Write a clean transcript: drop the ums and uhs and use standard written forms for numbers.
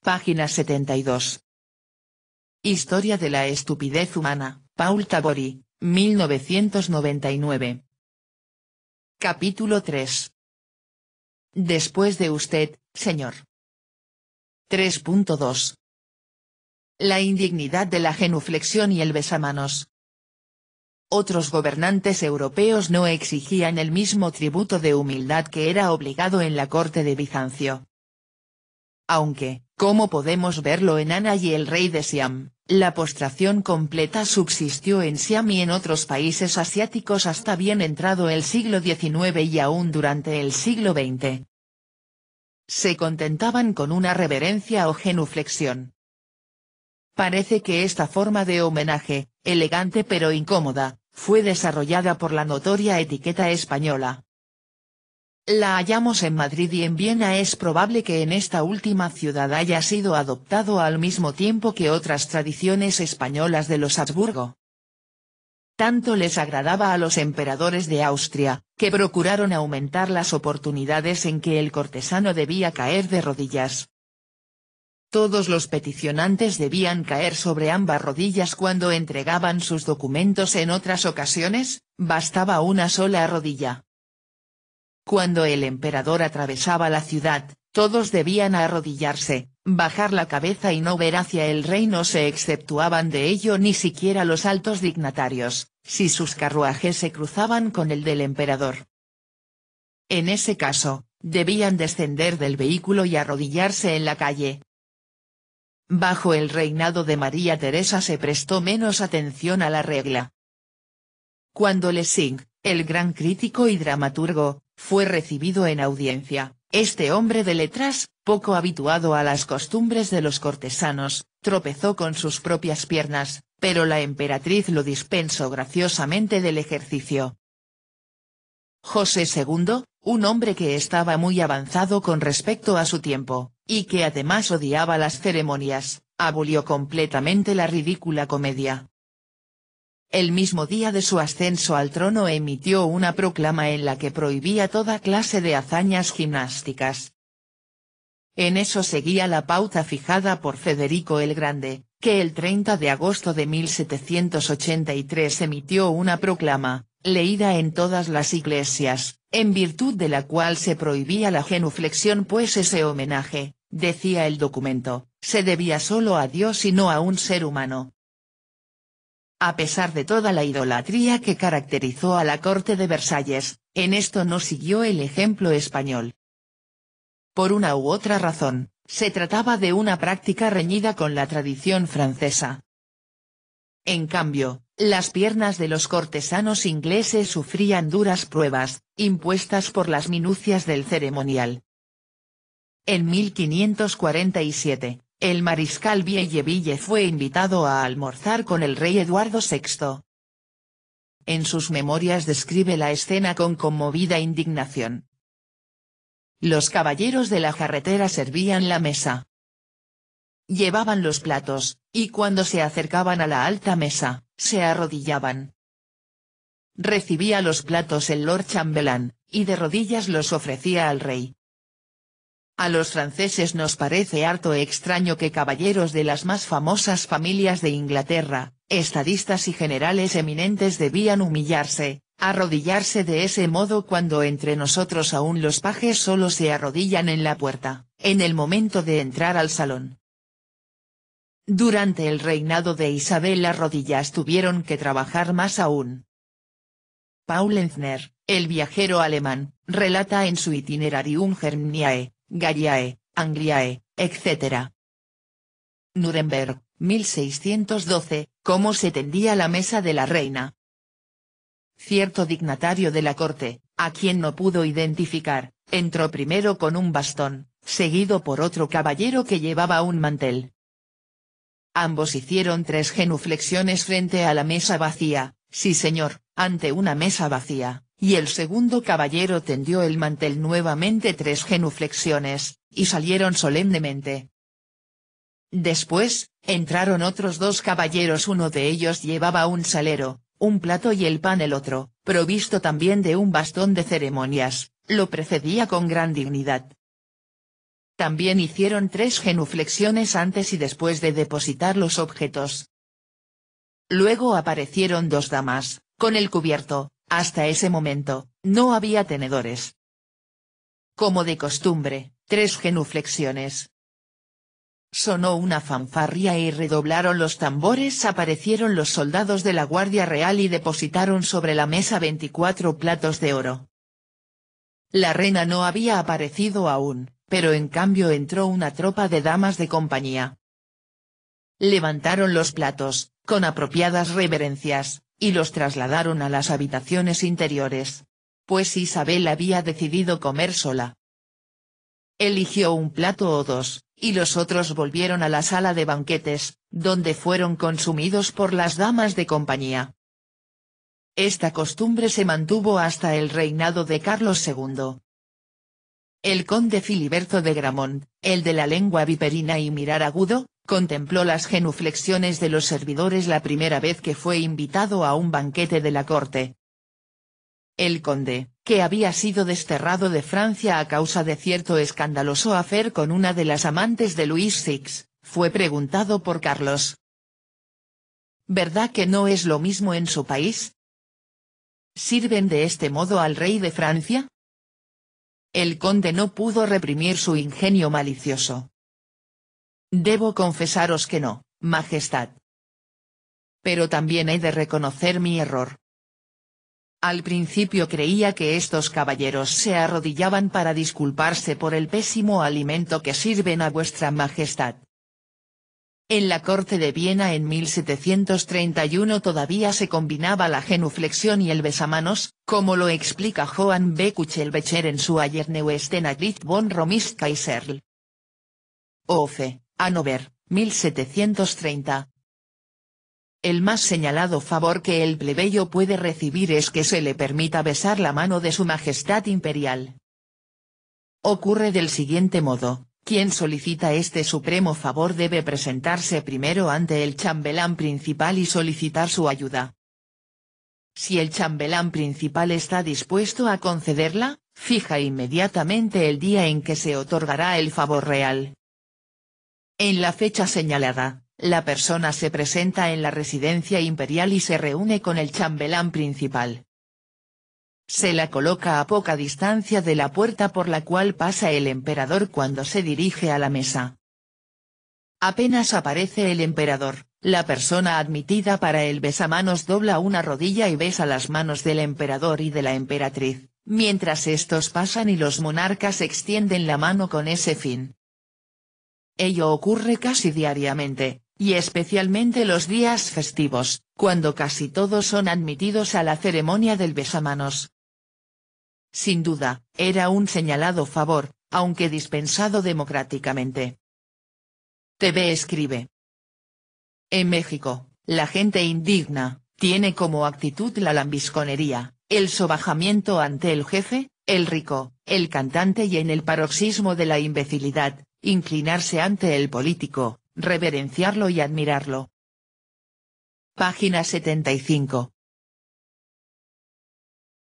Página 72. Historia de la estupidez humana, Paul Tabori, 1999. Capítulo 3. Después de usted, señor. 3.2. La indignidad de la genuflexión y el besamanos. Otros gobernantes europeos no exigían el mismo tributo de humildad que era obligado en la corte de Bizancio. Aunque, como podemos verlo en Ana y el rey de Siam, la postración completa subsistió en Siam y en otros países asiáticos hasta bien entrado el siglo XIX y aún durante el siglo XX. Se contentaban con una reverencia o genuflexión. Parece que esta forma de homenaje, elegante pero incómoda, fue desarrollada por la notoria etiqueta española. La hallamos en Madrid y en Viena. Es probable que en esta última ciudad haya sido adoptado al mismo tiempo que otras tradiciones españolas de los Habsburgo. Tanto les agradaba a los emperadores de Austria, que procuraron aumentar las oportunidades en que el cortesano debía caer de rodillas. Todos los peticionantes debían caer sobre ambas rodillas cuando entregaban sus documentos. En otras ocasiones, bastaba una sola rodilla. Cuando el emperador atravesaba la ciudad, todos debían arrodillarse, bajar la cabeza y no ver hacia el rey. No se exceptuaban de ello ni siquiera los altos dignatarios, si sus carruajes se cruzaban con el del emperador. En ese caso, debían descender del vehículo y arrodillarse en la calle. Bajo el reinado de María Teresa se prestó menos atención a la regla. Cuando Lessing, el gran crítico y dramaturgo, fue recibido en audiencia, este hombre de letras, poco habituado a las costumbres de los cortesanos, tropezó con sus propias piernas, pero la emperatriz lo dispensó graciosamente del ejercicio. José II, un hombre que estaba muy avanzado con respecto a su tiempo, y que además odiaba las ceremonias, abolió completamente la ridícula comedia. El mismo día de su ascenso al trono emitió una proclama en la que prohibía toda clase de hazañas gimnásticas. En eso seguía la pauta fijada por Federico el Grande, que el 30 de agosto de 1783 emitió una proclama, leída en todas las iglesias, en virtud de la cual se prohibía la genuflexión, pues ese homenaje, decía el documento, se debía solo a Dios y no a un ser humano. A pesar de toda la idolatría que caracterizó a la corte de Versalles, en esto no siguió el ejemplo español. Por una u otra razón, se trataba de una práctica reñida con la tradición francesa. En cambio, las piernas de los cortesanos ingleses sufrían duras pruebas, impuestas por las minucias del ceremonial. En 1547, el mariscal Vieilleville fue invitado a almorzar con el rey Eduardo VI. En sus memorias describe la escena con conmovida indignación. Los caballeros de la jarretera servían la mesa. Llevaban los platos, y cuando se acercaban a la alta mesa, se arrodillaban. Recibía los platos el Lord Chambelán, y de rodillas los ofrecía al rey. A los franceses nos parece harto extraño que caballeros de las más famosas familias de Inglaterra, estadistas y generales eminentes debían humillarse, arrodillarse de ese modo cuando entre nosotros aún los pajes solo se arrodillan en la puerta, en el momento de entrar al salón. Durante el reinado de Isabel las rodillas tuvieron que trabajar más aún. Paul Enzner, el viajero alemán, relata en su Itinerarium Germaniae, Galliae, Angliae, etc. Nuremberg, 1612, cómo se tendía la mesa de la reina. Cierto dignatario de la corte, a quien no pudo identificar, entró primero con un bastón, seguido por otro caballero que llevaba un mantel. Ambos hicieron 3 genuflexiones frente a la mesa vacía, sí señor, ante una mesa vacía. Y el segundo caballero tendió el mantel nuevamente 3 genuflexiones, y salieron solemnemente. Después, entraron otros 2 caballeros, uno de ellos llevaba un salero, un plato y el pan el otro, provisto también de un bastón de ceremonias, lo precedía con gran dignidad. También hicieron 3 genuflexiones antes y después de depositar los objetos. Luego aparecieron 2 damas, con el cubierto. Hasta ese momento, no había tenedores. Como de costumbre, 3 genuflexiones. Sonó una fanfarria y redoblaron los tambores. Aparecieron los soldados de la Guardia Real y depositaron sobre la mesa 24 platos de oro. La reina no había aparecido aún, pero en cambio entró una tropa de damas de compañía. Levantaron los platos, con apropiadas reverencias, y los trasladaron a las habitaciones interiores. Pues Isabel había decidido comer sola. Eligió un plato o 2, y los otros volvieron a la sala de banquetes, donde fueron consumidos por las damas de compañía. Esta costumbre se mantuvo hasta el reinado de Carlos II. El conde Filiberto de Gramont, el de la lengua viperina y mirar agudo, contempló las genuflexiones de los servidores la primera vez que fue invitado a un banquete de la corte. El conde, que había sido desterrado de Francia a causa de cierto escandaloso affair con una de las amantes de Luis VI, fue preguntado por Carlos. ¿Verdad que no es lo mismo en su país? ¿Sirven de este modo al rey de Francia? El conde no pudo reprimir su ingenio malicioso. Debo confesaros que no, Majestad. Pero también he de reconocer mi error. Al principio creía que estos caballeros se arrodillaban para disculparse por el pésimo alimento que sirven a vuestra Majestad. En la corte de Viena en 1731 todavía se combinaba la genuflexión y el besamanos, como lo explica Johann B. Kuchelbecher en su Allerneueste Nachricht von Römisch Kaiserl. Hofe, Hannover, 1730. El más señalado favor que el plebeyo puede recibir es que se le permita besar la mano de su Majestad Imperial. Ocurre del siguiente modo. Quien solicita este supremo favor debe presentarse primero ante el chambelán principal y solicitar su ayuda. Si el chambelán principal está dispuesto a concederla, fija inmediatamente el día en que se otorgará el favor real. En la fecha señalada, la persona se presenta en la residencia imperial y se reúne con el chambelán principal. Se la coloca a poca distancia de la puerta por la cual pasa el emperador cuando se dirige a la mesa. Apenas aparece el emperador, la persona admitida para el besamanos dobla una rodilla y besa las manos del emperador y de la emperatriz, mientras estos pasan y los monarcas extienden la mano con ese fin. Ello ocurre casi diariamente, y especialmente los días festivos, cuando casi todos son admitidos a la ceremonia del besamanos. Sin duda, era un señalado favor, aunque dispensado democráticamente. TV escribe. En México, la gente indigna, tiene como actitud la lambisconería, el sobajamiento ante el jefe, el rico, el cantante y en el paroxismo de la imbecilidad, inclinarse ante el político, reverenciarlo y admirarlo. Página 75.